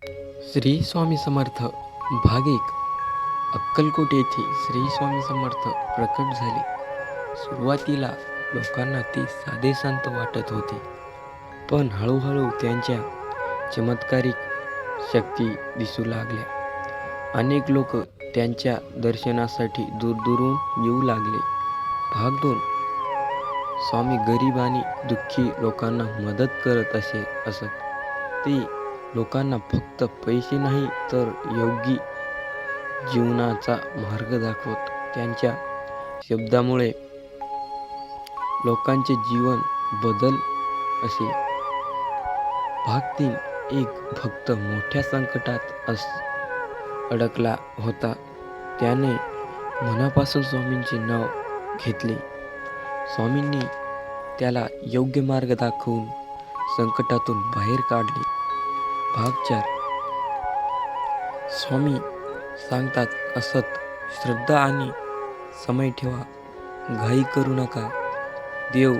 श्री स्वामी समर्थ भाग 1. अक्कलकोट येथे श्री स्वामी समर्थ प्रकट झाले. सुरुवातीला लोकांना ते साधे संत वाटत होते, पण हळूहळू त्यांच्या चमत्कारिक शक्ती दिसू लागल्या. अनेक लोक त्यांच्या दर्शनासाठी दूरदूरून येऊ लागले. भाग 2. स्वामी गरीब आणि दुःखी लोकांना मदत करत असत. ते लोकांना फक्त पैसे नाही तर योगी जीवनाचा मार्ग दाखवत. त्यांच्या शब्दामुळे लोकांचे जीवन बदल असे. भाग 3. एक भक्त मोठ्या संकटात अडकला होता. त्याने मनापासून स्वामींचे नाव घेतले. स्वामींनी त्याला योग्य मार्ग दाखवून संकटातून बाहेर काढले. भाग 4. स्वामी सांगतात असत, श्रद्धा आणि समय ठेवा, घाई करू नका, देव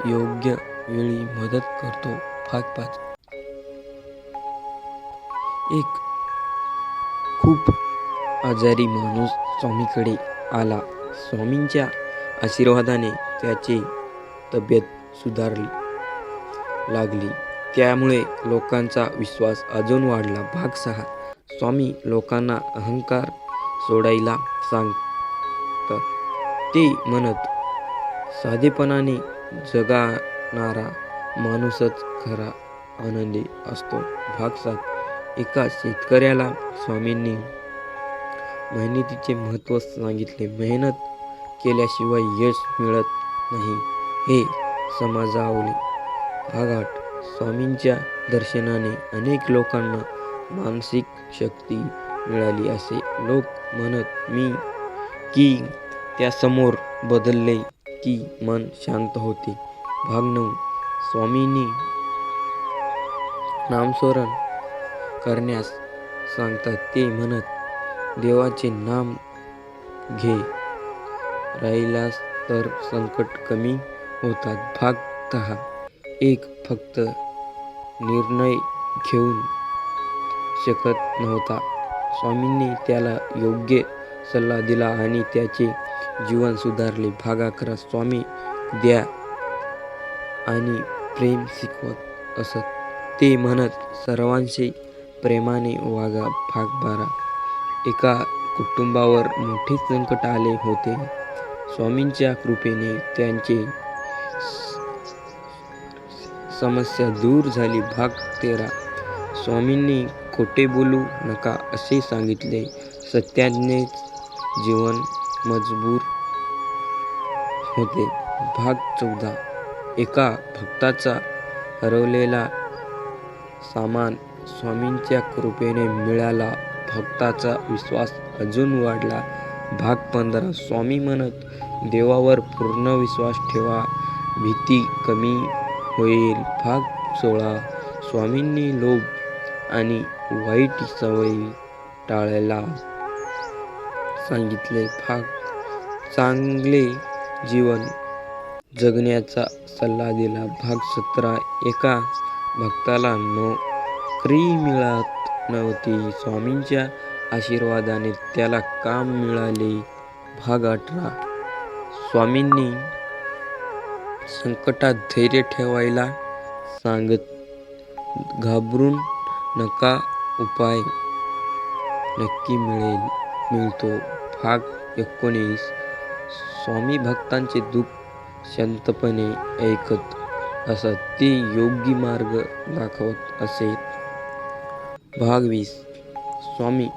योग्य वेळी मदत करतो. भाग 5. एक खूप आजारी माणूस स्वामीकडे आला. स्वामींच्या आशीर्वादाने त्याची तब्येत सुधारली लागली. त्यामुळे लोकांचा विश्वास अजून वाढला. भाग 6. स्वामी लोकांना अहंकार सोडायला सांगतात. ते म्हणत, साधेपणाने जगणारा माणूसच खरा आनंदी असतो. भाग 7. एका शेतकऱ्याला स्वामींनी मेहनतीचे महत्त्व सांगितले. मेहनत केल्याशिवाय यश मिळत नाही हे समजावले. भाग 8. स्वामींच्या दर्शनाने अनेक लोकांना मानसिक शक्ती मिळाली. असे लोक म्हणत मी की त्यासमोर बदलले की मन शांत होते. भाग 9. स्वामींनी नामस्मरण करण्यास सांगतात. ते म्हणत, देवाचे नाम घे राहिलास तर संकट कमी होतात. भाग 10. एक फक्त निर्णय घेऊ शकत नव्हता. स्वामींनी त्याला योग्य सल्ला दिला आणि त्याचे जीवन सुधारले. भाग 11. स्वामी दया आणि प्रेम शिकवत असत. ते म्हणत, सर्वांशी प्रेमाने वागा. भाग 12. एका कुटुंबावर मोठे संकट आले होते. स्वामींच्या कृपेने त्यांची समस्या दूर झाली. भाग 13. स्वामींनी खोटे बोलू नका असे सांगितले. सत्यानेच जीवन मजबूत होते. भाग 14. एका भक्ताचा हरवलेला सामान स्वामींच्या कृपेने मिळाला. भक्ताचा विश्वास अजून वाढला. भाग 15. स्वामी म्हणत, देवावर पूर्ण विश्वास ठेवा, भीती कमी होईल. भाग 16. स्वामींनी लोभ आणि वाईट सवयी टाळायला सांगितले. भाग चांगले जीवन जगण्याचा सल्ला दिला. भाग 17. एका भक्ताला नोकरी मिळत नव्हती. स्वामींच्या आशीर्वादाने त्याला काम मिळाले. भाग 18. स्वामींनी संकटात धैर्य ठेवायला सांगत, घाबरू नका, उपाय नक्की मिळतो. भाग 19. स्वामी भक्तांचे दुःख शांतपणे ऐकत असत. ते योग्य मार्ग दाखवत असे. भाग 20. स्वामी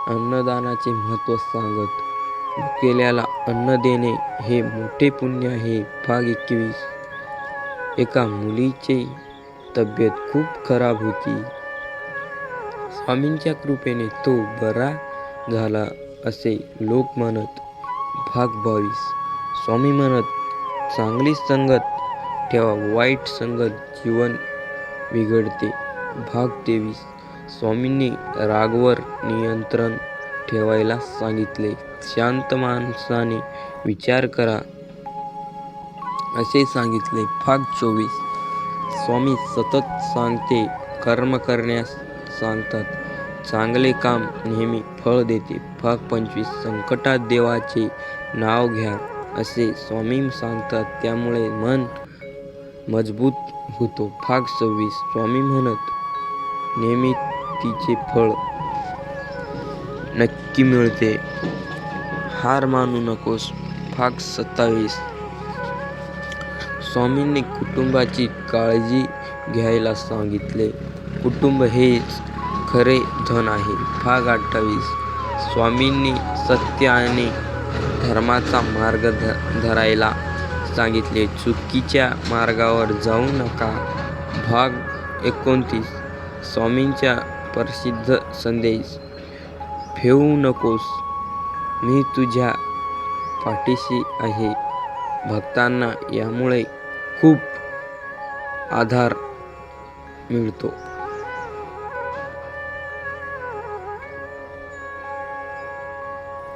अन्नदानाचे महत्त्व सांगत, भुकेल्याला अन्न देणे हे मोठे पुण्य आहे. भाग 21. एका मुलीची तब्येत खूप खराब होती. स्वामींच्या कृपेने तो बरा झाला असे लोक म्हणत. भाग 22. स्वामी म्हणत, चांगली संगत ठेवा, वाईट संगत जीवन बिघडते. भाग 23. स्वामींनी रागावर नियंत्रण ठेवायला सांगितले. शांत माणसाने विचार करा असे सांगितले. भाग 24. स्वामी सतत सांगते, कर्म करण्यास सांगतात चांगले काम नेहमी फळ देते. भाग 25 संकटात देवाचे नाव घ्या असे स्वामी सांगतात, त्यामुळे मन मजबूत होतो. भाग 26 स्वामी म्हणत नेहमी फळ नक्की मिळते, हार मानू नकोस. भाग 27 स्वामींनी कुटुंबाची काळजी घ्यायला सांगितले. कुटुंब हेच खरे धन आहे. भाग 28 स्वामींनी सत्य आणि धर्माचा मार्ग धरायला सांगितले. चुकीच्या मार्गावर जाऊ नका. भाग 29 स्वामींचा प्रसिद्ध संदेश फेवू नकोस, मी तुझ्या पाठीशी आहे. भक्तांना यामुळे खूप आधार मिळतो.